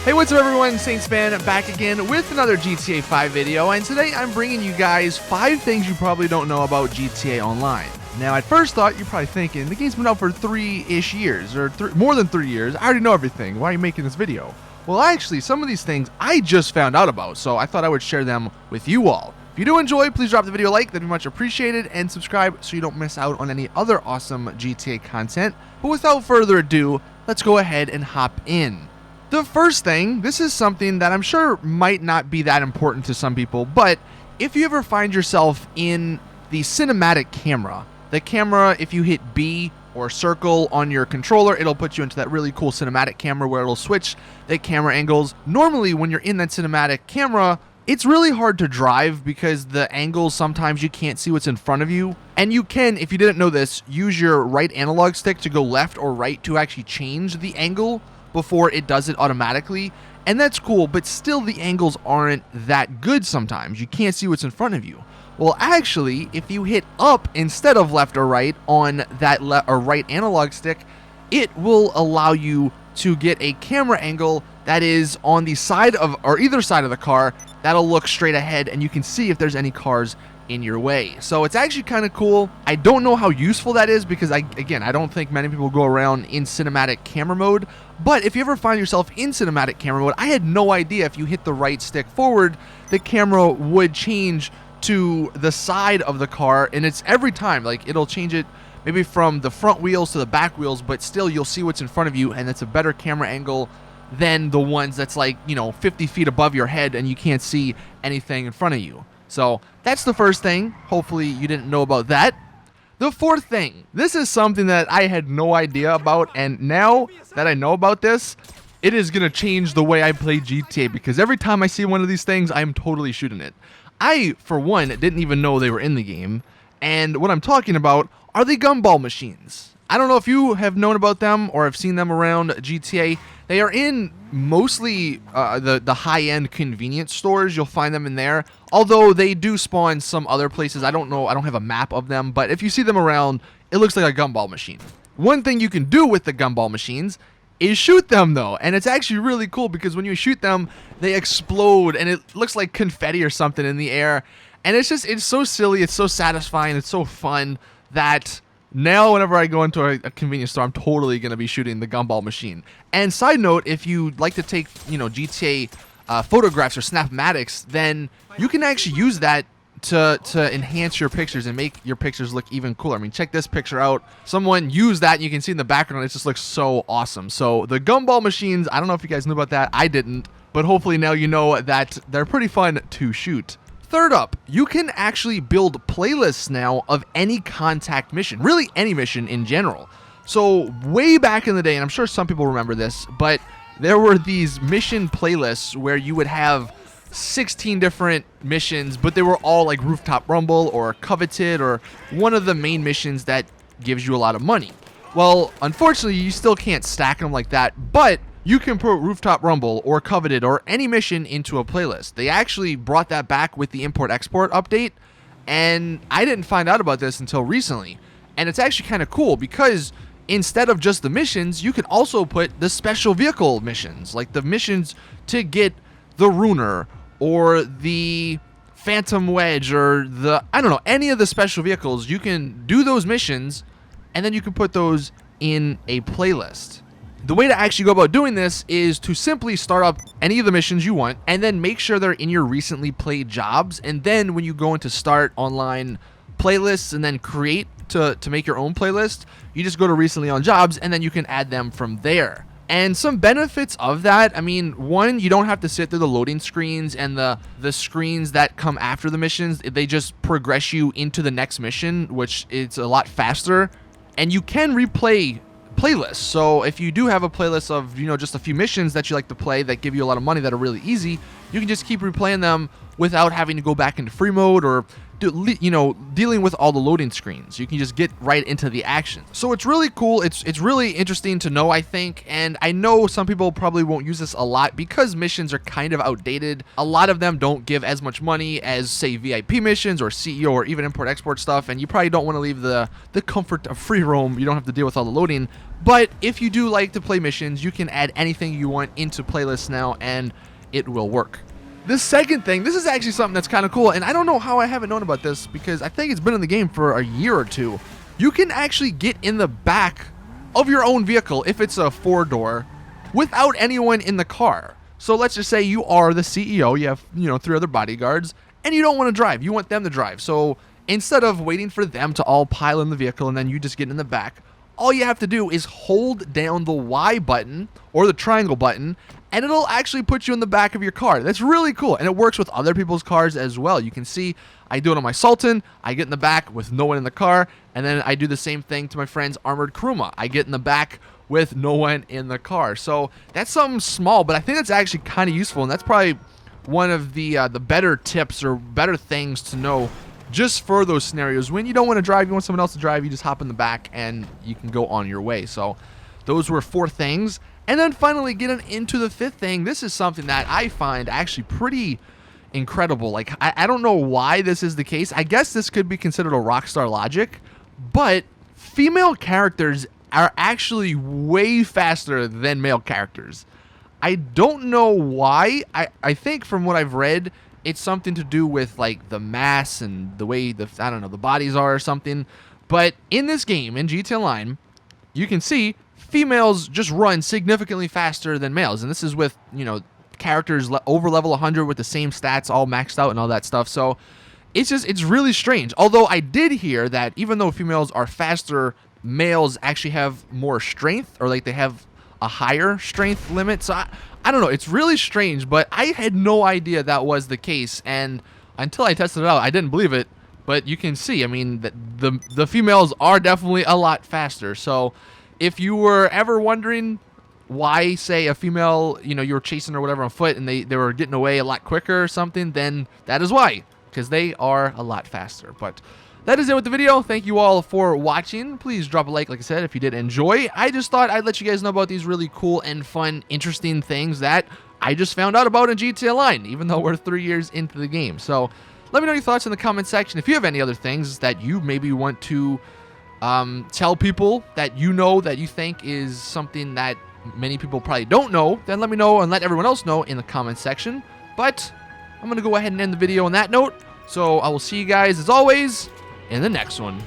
Hey, what's up everyone, Saintsfan back again with another GTA 5 video, and today I'm bringing you guys 5 things you probably don't know about GTA Online. Now, at first thought, you're probably thinking, the game's been out for 3-ish years, or more than 3 years, I already know everything, why are you making this video? Well, actually, some of these things I just found out about, so I thought I would share them with you all. If you do enjoy, please drop the video a like, that'd be much appreciated, and subscribe so you don't miss out on any other awesome GTA content. But without further ado, let's go ahead and hop in. The first thing, this is something that I'm sure might not be that important to some people, but if you ever find yourself in the cinematic camera, the camera, if you hit B or circle on your controller, it'll put you into that really cool cinematic camera where it'll switch the camera angles. Normally, when you're in that cinematic camera, it's really hard to drive because the angles, sometimes you can't see what's in front of you. And you can, if you didn't know this, use your right analog stick to go left or right to actually change the angle before it does it automatically, and that's cool, but still the angles aren't that good sometimes. You can't see what's in front of you. Well, actually, if you hit up instead of left or right on that left or right analog stick, it will allow you to get a camera angle that is on the side of, or either side of the car, that'll look straight ahead, and you can see if there's any cars in your way. So it's actually kind of cool. I don't know how useful that is because I don't think many people go around in cinematic camera mode, but if you ever find yourself in cinematic camera mode, I had no idea if you hit the right stick forward, the camera would change to the side of the car, and it's every time, like it'll change it maybe from the front wheels to the back wheels, but still you'll see what's in front of you, and it's a better camera angle than the ones that's like, 50 feet above your head and you can't see anything in front of you. So that's the first thing. Hopefully you didn't know about that. The fourth thing, this is something that I had no idea about, and now that I know about this, it is going to change the way I play GTA, because every time I see one of these things, I'm totally shooting it. I, for one, didn't even know they were in the game, and what I'm talking about are the gumball machines. I don't know if you have known about them or have seen them around GTA. They are in mostly the high-end convenience stores. You'll find them in there, although they do spawn some other places. I don't know. I don't have a map of them, but if you see them around, it looks like a gumball machine. One thing you can do with the gumball machines is shoot them, though, and it's actually really cool because when you shoot them, they explode, and it looks like confetti or something in the air, and it's so silly, it's so satisfying, it's so fun that now, whenever I go into a convenience store, I'm totally going to be shooting the gumball machine. And side note, if you like to take, GTA photographs or Snapmatics, then you can actually use that to enhance your pictures and make your pictures look even cooler. I mean, check this picture out. Someone used that, and you can see in the background, it just looks so awesome. So the gumball machines, I don't know if you guys knew about that. I didn't. But hopefully now you know that they're pretty fun to shoot. Third up, you can actually build playlists now of any contact mission, really any mission in general. So way back in the day, and I'm sure some people remember this, but there were these mission playlists where you would have 16 different missions, but they were all like Rooftop Rumble or Coveted or one of the main missions that gives you a lot of money. Well, unfortunately, you still can't stack them like that, but you can put Rooftop Rumble or Coveted or any mission into a playlist. They actually brought that back with the import-export update, and I didn't find out about this until recently. And it's actually kind of cool because instead of just the missions, you can also put the special vehicle missions, like the missions to get the Ruiner or the Phantom Wedge or any of the special vehicles. You can do those missions, and then you can put those in a playlist. The way to actually go about doing this is to simply start up any of the missions you want and then make sure they're in your recently played jobs. And then when you go into start online playlists and then create to make your own playlist, you just go to recently on jobs and then you can add them from there. And some benefits of that, I mean, one, you don't have to sit through the loading screens and the screens that come after the missions. They just progress you into the next mission, which is a lot faster. And you can replay playlists. So if you do have a playlist of, just a few missions that you like to play that give you a lot of money that are really easy, you can just keep replaying them without having to go back into free mode or dealing with all the loading screens. You can just get right into the action. So it's really cool. It's really interesting to know, I think. And I know some people probably won't use this a lot because missions are kind of outdated. A lot of them don't give as much money as, say, VIP missions or CEO or even import-export stuff. And you probably don't want to leave the comfort of free roam. You don't have to deal with all the loading. But if you do like to play missions, you can add anything you want into playlists now, and it will work. This second thing, this is actually something that's kind of cool, and I don't know how I haven't known about this because I think it's been in the game for a year or two. You can actually get in the back of your own vehicle if it's a 4-door without anyone in the car. So let's just say you are the CEO, you have 3 other bodyguards, and you don't want to drive. You want them to drive. So instead of waiting for them to all pile in the vehicle and then you just get in the back, all you have to do is hold down the Y button or the triangle button, and it'll actually put you in the back of your car. That's really cool, and it works with other people's cars as well. You can see I do it on my Sultan. I get in the back with no one in the car, and then I do the same thing to my friend's Armored Kuruma. I get in the back with no one in the car. So that's something small, but I think that's actually kind of useful, and that's probably one of the better tips or better things to know just for those scenarios. When you don't want to drive, you want someone else to drive, you just hop in the back and you can go on your way. So those were 4 things. And then finally getting into the 5th thing, this is something that I find actually pretty incredible. Like, I don't know why this is the case. I guess this could be considered a Rockstar logic, but female characters are actually way faster than male characters. I don't know why. I think from what I've read, it's something to do with like the mass and the way the bodies are or something. But in this game, in GTA Online, you can see females just run significantly faster than males, and this is with characters over level 100 with the same stats all maxed out and all that stuff. So it's really strange. Although I did hear that even though females are faster, males actually have more strength, or like they have a higher strength limit. So I don't know. It's really strange, but I had no idea that was the case, and until I tested it out, I didn't believe it. But you can see, I mean, the females are definitely a lot faster. So if you were ever wondering why, say, a female, you were chasing or whatever on foot and they were getting away a lot quicker or something, then that is why, because they are a lot faster. But that is it with the video. Thank you all for watching. Please drop a like I said, if you did enjoy. I just thought I'd let you guys know about these really cool and fun, interesting things that I just found out about in GTA Online, even though we're 3 years into the game. So let me know your thoughts in the comment section. If you have any other things that you maybe want to tell people that that you think is something that many people probably don't know, then let me know and let everyone else know in the comment section. But I'm going to go ahead and end the video on that note. So I will see you guys, as always, in the next one.